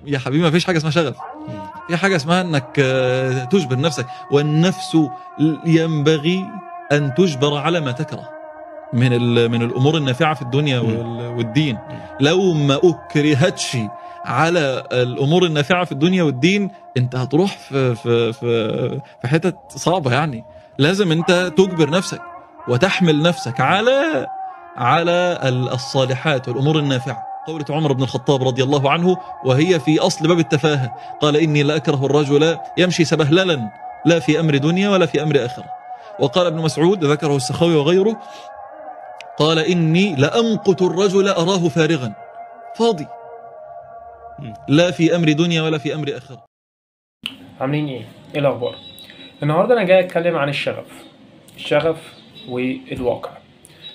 يا حبيبي ما فيش حاجه اسمها شغف، في حاجه اسمها انك تجبر نفسك، والنفس ينبغي ان تجبر على ما تكره من الامور النافعه في الدنيا والدين. لو ما اكرهتش على الامور النافعه في الدنيا والدين انت هتروح في حتت صعبه يعني. لازم انت تجبر نفسك وتحمل نفسك على الصالحات والامور النافعه. قولة عمر بن الخطاب رضي الله عنه وهي في اصل باب التفاهه، قال اني لاكره الرجل يمشي سبهللا لا في امر دنيا ولا في امر اخره. وقال ابن مسعود ذكره السخاوي وغيره قال إني لأمقت الرجل أراه فارغا فاضي لا في أمر دنيا ولا في أمر آخر. عاملين ايه الأخبار؟ النهاردة أنا جاي أتكلم عن الشغف والواقع.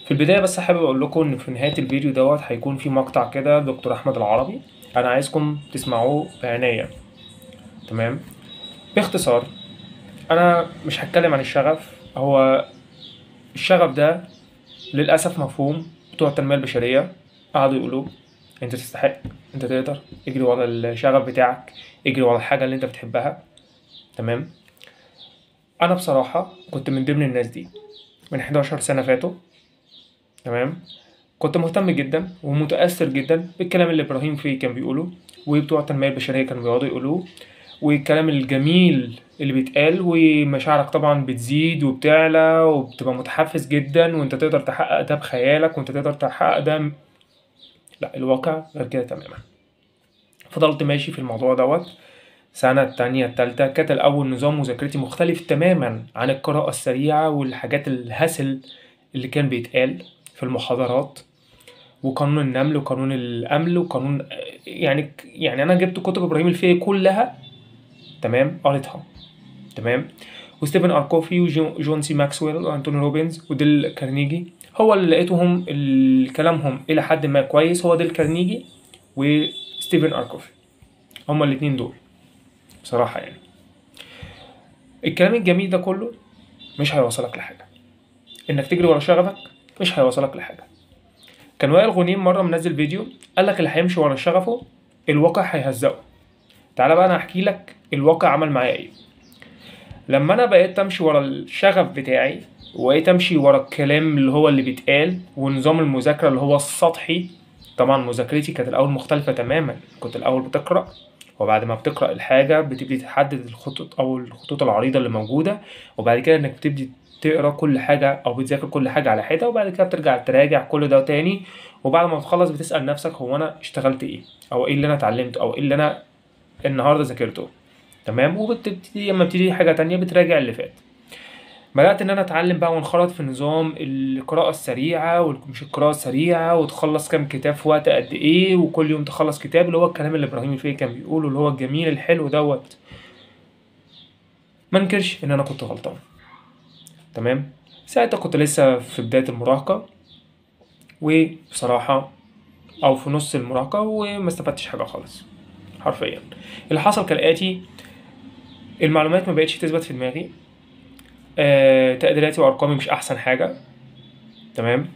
في البداية بس حابب أقول لكم إن في نهاية الفيديو دوت هيكون في مقطع كده دكتور أحمد العربي، أنا عايزكم تسمعوه بعناية. تمام؟ باختصار أنا مش هتكلم عن الشغف. هو الشغف ده للأسف مفهوم بتوع التنمية البشرية قعدوا يقولوا انت تستحق، انت تقدر، اجري ورا الشغف بتاعك، اجري ورا الحاجة اللي انت بتحبها. تمام. انا بصراحة كنت من ضمن الناس دي من 11 سنة فاتوا. تمام. كنت مهتم جدا ومتأثر جدا بالكلام اللي ابراهيم فيه كان بيقوله وبتوع التنمية البشرية كانوا بيقعدوا يقولوه، والكلام الجميل اللي بيتقال، ومشاعرك طبعا بتزيد وبتعلى وبتبقى متحفز جدا، وانت تقدر تحقق ده بخيالك وانت تقدر تحقق ده. لا، الواقع غير كده تماما. فضلت ماشي في الموضوع دوت سنة، التانية، التالتة. كانت الأول نظام مذاكرتي مختلف تماما عن القراءة السريعة والحاجات الهسل اللي كان بيتقال في المحاضرات، وقانون النمل وقانون الأمل وقانون يعني أنا جبت كتب إبراهيم الفقي كلها. تمام، قريتها. تمام. وستيفن أركوفي وجون سي ماكسويل وأنتوني روبنز وديل كارنيجي، هو اللي لقيتهم كلامهم إلى حد ما كويس هو ديل كارنيجي وستيفن أركوفي، هما الاتنين دول بصراحة يعني. الكلام الجميل ده كله مش هيوصلك لحاجة، انك تجري ورا شغفك مش هيوصلك لحاجة. كان وائل غنيم مرة منزل فيديو قالك اللي هيمشي ورا شغفه الواقع هيهزقه. تعالى بقى انا احكي لك الواقع عمل معايا ايه. لما انا بقيت امشي ورا الشغف بتاعي وبقيت امشي ورا الكلام اللي هو اللي بيتقال ونظام المذاكرة اللي هو السطحي. طبعا مذاكرتي كانت الاول مختلفة تماما. كنت الاول بتقرأ، وبعد ما بتقرأ الحاجة بتبتدي تحدد الخطوط أو الخطوط العريضة اللي موجودة، وبعد كده إنك بتبتدي تقرأ كل حاجة أو بتذاكر كل حاجة على حدة، وبعد كده بترجع تراجع كل ده تاني، وبعد ما تخلص بتسأل نفسك هو أنا اشتغلت إيه، أو إيه اللي أنا اتعلمته، أو إيه اللي أنا النهاردة ذاكرته. تمام. وبتبتدي لما بتبتدي حاجة تانية بتراجع اللي فات. بدأت إن أنا أتعلم بقى وانخرط في نظام القراءة السريعة ومش القراءة السريعة، وتخلص كام كتاب في وقت قد إيه، وكل يوم تخلص كتاب، اللي هو الكلام اللي إبراهيم الفقي كان بيقوله اللي هو الجميل الحلو دوت. ما انكرش إن أنا كنت غلطان. تمام. ساعتها كنت لسه في بداية المراهقة، وبصراحة أو في نص المراهقة، وما استفدتش حاجة خالص حرفيا. اللي حصل كالآتي: المعلومات ما بقتش تثبت في دماغي، تقديراتي وأرقامي مش أحسن حاجة. تمام.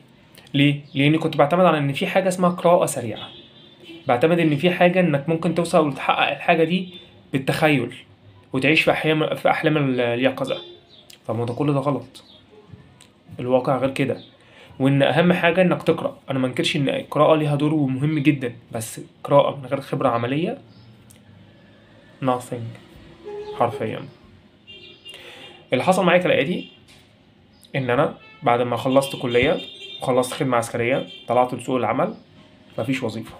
ليه؟ لأني كنت بعتمد على إن في حاجة اسمها قراءة سريعة، بعتمد إن في حاجة إنك ممكن توصل وتحقق الحاجة دي بالتخيل وتعيش في أحلام اليقظة. طب ده كل ده غلط، الواقع غير كده. وإن أهم حاجة إنك تقرأ. أنا منكرش إن القراءة ليها دور مهم جدا، بس قراءة من غير خبرة عملية nothing حرفيا. اللي حصل معايا كالآتي: إن أنا بعد ما خلصت كلية وخلصت خدمة عسكرية طلعت لسوق العمل، مفيش وظيفة.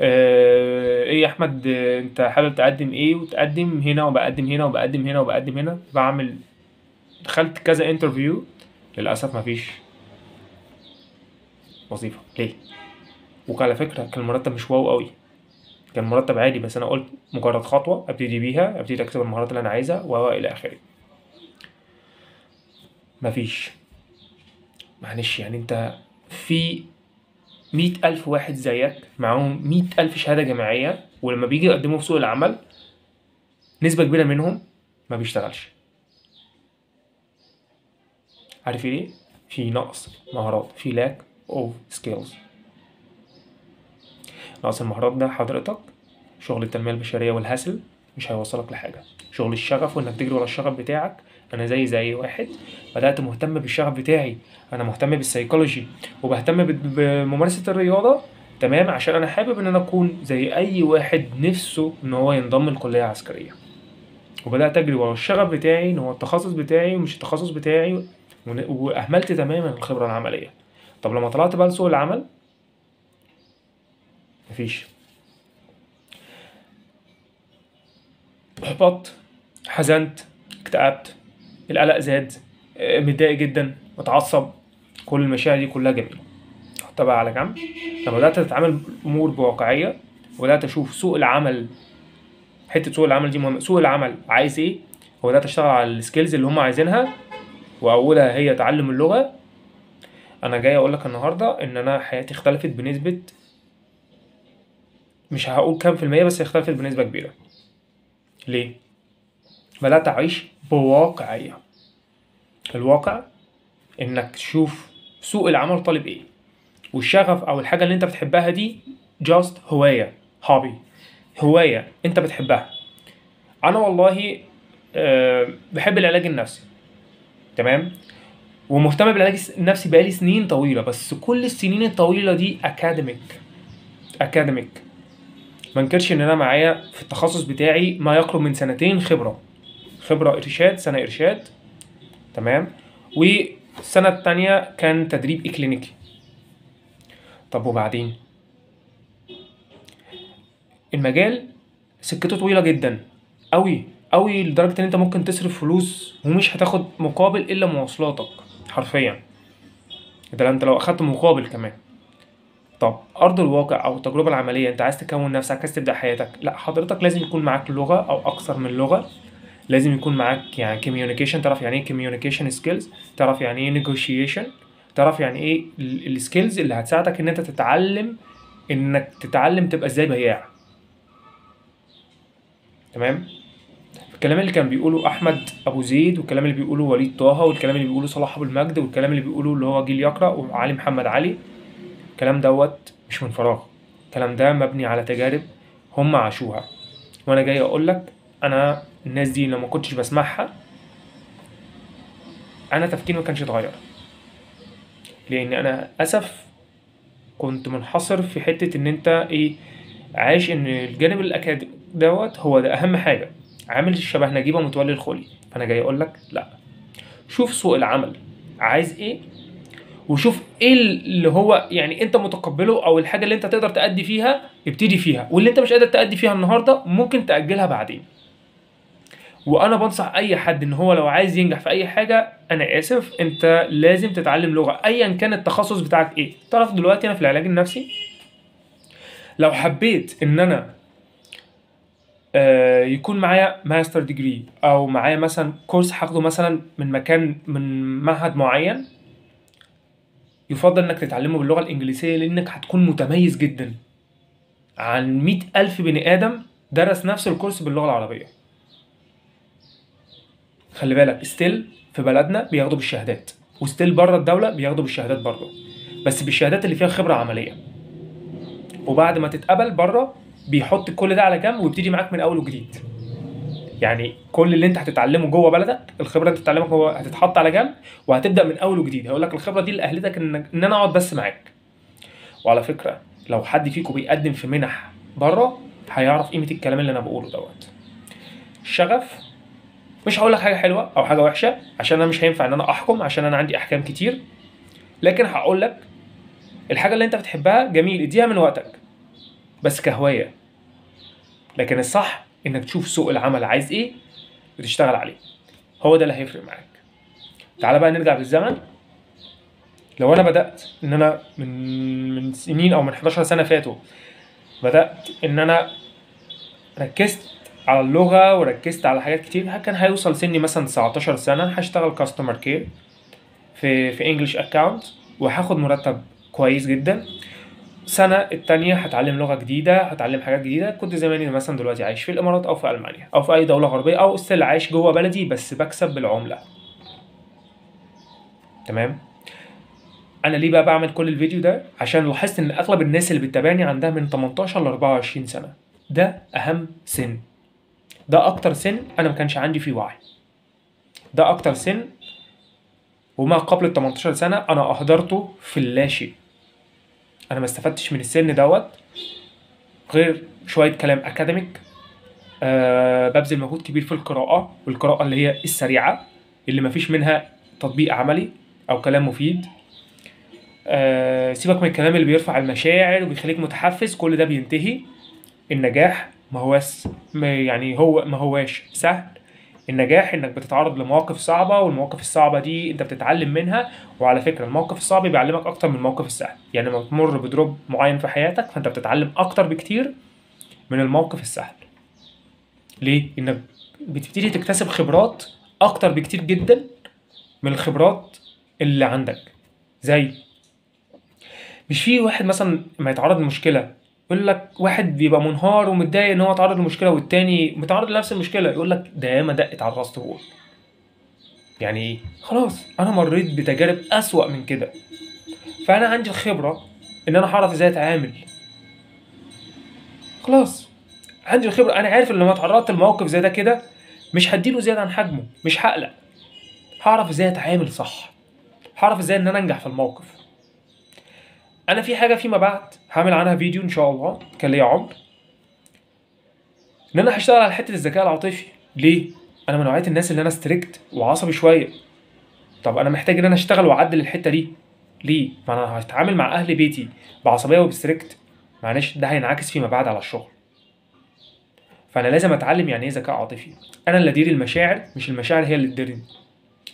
ايه يا احمد، انت حابب تقدم ايه؟ وتقدم هنا وبقدم هنا وبقدم هنا وبقدم هنا، دخلت كذا انترفيو، للاسف مفيش وظيفه. ليه؟ وعلى فكره كان المرتب مش واو قوي، كان مرتب عادي، بس انا قلت مجرد خطوه ابتدي بيها، ابتدي اكسب المهارات اللي انا عايزها والى اخره. مفيش. معلش يعني انت في 100,000 واحد زيك معاهم 100,000 شهاده جامعيه، ولما بيجي يقدموا في سوق العمل نسبة كبيرة منهم ما بيشتغلش. عارف ليه؟ في نقص مهارات، في lack of skills. نقص المهارات ده حضرتك شغل التنميه البشريه والهسل مش هيوصلك لحاجه. شغل الشغف وانك تجري ورا الشغف بتاعك، انا زي واحد بدات مهتم بالشغف بتاعي، انا مهتم بالسيكولوجي وبهتم بممارسه الرياضه، تمام، عشان انا حابب ان انا اكون زي اي واحد نفسه ان هو ينضم الكليه العسكريه، وبدات اجري ورا الشغف بتاعي ان هو التخصص بتاعي ومش التخصص بتاعي، واهملت تماما الخبره العمليه. طب لما طلعت بقى لسوق العمل مفيش، احبطت، حزنت، اكتئبت، القلق زاد، متضايق جدا، متعصب، كل المشاعر دي كلها جميله. حطها بقى على جنب. لما بدات اتعامل الامور بواقعيه وبدات اشوف سوق العمل، حته سوق العمل دي مهمه، سوق العمل عايز ايه، وبدات اشتغل على السكيلز اللي هم عايزينها، واولها هي تعلم اللغه. انا جاي اقول لك النهارده ان انا حياتي اختلفت بنسبه، مش هقول كام في المية، بس اختلفت بنسبه كبيره. ليه؟ بدات اعيش بواقعيه. الواقع انك تشوف سوق العمل طالب ايه، والشغف او الحاجه اللي انت بتحبها دي جاست هوايه، هوبي، هوايه انت بتحبها. انا والله بحب العلاج النفسي، تمام، ومهتم بالعلاج النفسي بقالي سنين طويله، بس كل السنين الطويله دي اكاديميك. ما انكرش ان انا معايا في التخصص بتاعي ما يقرب من سنتين خبره ارشاد، سنه ارشاد، تمام، والسنه التانية كان تدريب اكلينيكي. طب وبعدين المجال سكته طويله جدا قوي قوي، لدرجه ان انت ممكن تصرف فلوس ومش هتاخد مقابل الا مواصلاتك حرفيا، ده انت لو اخدت مقابل كمان. طب ارض الواقع او التجربه العمليه، انت عايز تكون نفسك، عايز تبدا حياتك، لا حضرتك لازم يكون معاك لغه او اكثر من لغه، لازم يكون معاك يعني كوميونيكيشن، تعرف يعني ايه كوميونيكيشن سكيلز، تعرف يعني ايه نيجوشيشن، تعرف يعني ايه السكيلز اللي هتساعدك ان انت تتعلم تبقى ازاي بياع، تمام. الكلام اللي كان بيقوله احمد ابو زيد، والكلام اللي بيقوله وليد طه، والكلام اللي بيقوله صلاح ابو المجد، والكلام اللي بيقوله اللي هو جيل يقرا وعلي محمد علي، الكلام دوت مش من فراغ، الكلام ده مبني على تجارب هم عاشوها. وانا جاي اقول لك انا الناس دي لما كنتش بسمعها انا تفكيري ما كانش اتغير، لان انا اسف كنت منحصر في حته ان انت ايه، عايش ان الجانب الاكاديمي دوت هو ده اهم حاجه، عامل شبه نجيبه متولي الخولي. فانا جاي اقول لك لا، شوف سوق العمل عايز ايه، وشوف ايه اللي هو يعني انت متقبله، او الحاجه اللي انت تقدر تأدي فيها ابتدي فيها، واللي انت مش قادر تأدي فيها النهارده ممكن تأجلها بعدين. وانا بنصح اي حد ان هو لو عايز ينجح في اي حاجه، انا اسف، انت لازم تتعلم لغه ايا كان التخصص بتاعك ايه. تعرف دلوقتي انا في العلاج النفسي لو حبيت ان انا يكون معايا ماستر ديجري او معايا مثلا كورس هاخده مثلا من معهد معين، يفضل انك تتعلمه باللغه الانجليزيه، لانك هتكون متميز جدا عن 100,000 بني ادم درس نفس الكورس باللغه العربيه. خلي بالك ستيل في بلدنا بياخدوا بالشهادات، وستيل بره الدوله بياخدوا بالشهادات برضه، بس بالشهادات اللي فيها خبره عمليه. وبعد ما تتقبل بره بيحط كل ده على جنب ويبتدي معاك من اول وجديد. يعني كل اللي انت هتتعلمه جوه بلدك، الخبره اللي انت هتتعلمها جوه هتتحط على جنب وهتبدا من اول وجديد. هقول لك الخبره دي اللي اهلتك ان انا اقعد بس معاك. وعلى فكره لو حد فيكم بيقدم في منح بره هيعرف قيمه الكلام اللي انا بقوله دوت. الشغف، مش هقول لك حاجه حلوه او حاجه وحشه عشان انا مش هينفع ان انا احكم، عشان انا عندي احكام كتير، لكن هقول لك الحاجه اللي انت بتحبها جميل اديها من وقتك بس كهوايه، لكن الصح انك تشوف سوق العمل عايز ايه وتشتغل عليه، هو ده اللي هيفرق معاك. تعال بقى نرجع بالزمن. لو انا بدات ان انا من سنين او من 11 سنه فاتوا بدات ان انا ركزت على اللغه وركزت على حاجات كتير، كان هيوصل سني مثلا 19 سنه هشتغل كاستمر كير في انجلش اكاونت وهاخد مرتب كويس جدا. سنة التانية هتعلم لغة جديدة، هتعلم حاجات جديدة، كنت زماني مثلا دلوقتي عايش في الامارات او في المانيا او في اي دولة غربية، او استيل عايش جوه بلدي بس بكسب بالعملة، تمام. انا ليه بقى بعمل كل الفيديو ده؟ عشان لاحظت ان اغلب الناس اللي بتتابعني عندها من 18 ل 24 سنه. ده اهم سن، ده اكتر سن انا ما كانش عندي فيه وعي، ده اكتر سن وما قبل ال 18 سنه انا اهدرته في اللاشيء. انا ما استفدتش من السن دوت غير شويه كلام اكاديميك، ببذل مجهود كبير في القراءه، والقراءه اللي هي السريعه اللي ما فيش منها تطبيق عملي او كلام مفيد. سيبك من الكلام اللي بيرفع المشاعر وبيخليك متحفز، كل ده بينتهي. النجاح ما هواش سهل. النجاح انك بتتعرض لمواقف صعبه، والمواقف الصعبه دي انت بتتعلم منها. وعلى فكره الموقف الصعب بيعلمك اكتر من الموقف السهل، يعني لما بتمر بدروب معين في حياتك فانت بتتعلم اكتر بكتير من الموقف السهل. ليه؟ انك بتبتدي تكتسب خبرات اكتر بكتير جدا من الخبرات اللي عندك. زي مش في واحد مثلا ما يتعرض لمشكله يقول لك، واحد بيبقى منهار ومتضايق ان هو اتعرض لمشكله، والتاني متعرض لنفس المشكله يقول لك ده ياما دقت على الراس طول. يعني ايه؟ خلاص انا مريت بتجارب اسوأ من كده، فانا عندي الخبره ان انا هعرف ازاي اتعامل. خلاص عندي الخبره، انا عارف ان لما اتعرضت لموقف زي ده كده مش هديله زياده عن حجمه، مش هقلق، هعرف ازاي اتعامل صح، هعرف ازاي ان انا انجح في الموقف. انا في حاجه فيما بعد هعمل عنها فيديو ان شاء الله، كان ليا عمر، ان انا هشتغل على حته الذكاء العاطفي. ليه؟ انا من نوعيه الناس اللي انا ستريكت وعصبي شويه. طب انا محتاج ان انا اشتغل واعدل الحته دي. ليه؟ ما انا هتعامل مع اهل بيتي بعصبيه وبستريكت، معلش ده هينعكس فيما بعد على الشغل. فانا لازم اتعلم يعني ايه ذكاء عاطفي. انا اللي ادير المشاعر، مش المشاعر هي اللي تديرني.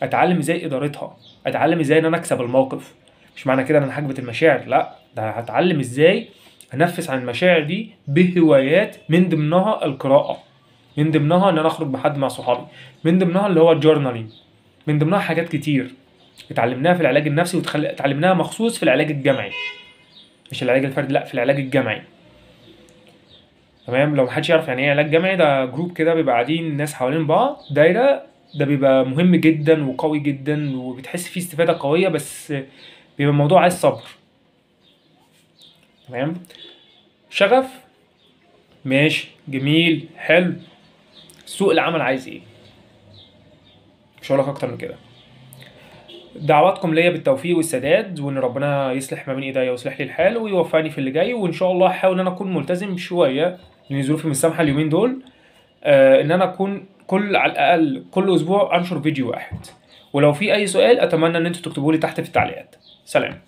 اتعلم ازاي ادارتها، اتعلم ازاي ان انا اكسب الموقف. مش معنى كده ان انا هكبت المشاعر، لا، ده هتعلم ازاي انفس عن المشاعر دي بهوايات، من ضمنها القراءه، من ضمنها ان انا اخرج بحد مع صحابي، من ضمنها اللي هو الجورنالينج، من ضمنها حاجات كتير اتعلمناها في العلاج النفسي اتعلمناها مخصوص في العلاج الجمعي، مش العلاج الفردي، لا، في العلاج الجمعي. تمام؟ لو محدش يعرف يعني ايه علاج جمعي، ده جروب كده بيبقى قاعدين ناس حوالين بعض دايره، ده بيبقى مهم جدا وقوي جدا وبتحس فيه استفاده قويه، بس بيبقى الموضوع عايز صبر. تمام؟ شغف ماشي، جميل، حلو. سوق العمل عايز ايه؟ مش هقولك اكتر من كده. دعواتكم ليا بالتوفيق والسداد، وان ربنا يصلح ما بين ايديا ويصلح لي الحال ويوفقني في اللي جاي، وان شاء الله هحاول ان انا اكون ملتزم شويه لان ظروفي مش سامحه اليومين دول. ان انا اكون على الاقل كل اسبوع انشر فيديو واحد. ولو في اي سؤال اتمنى ان انتوا تكتبوا لي تحت في التعليقات. سلام.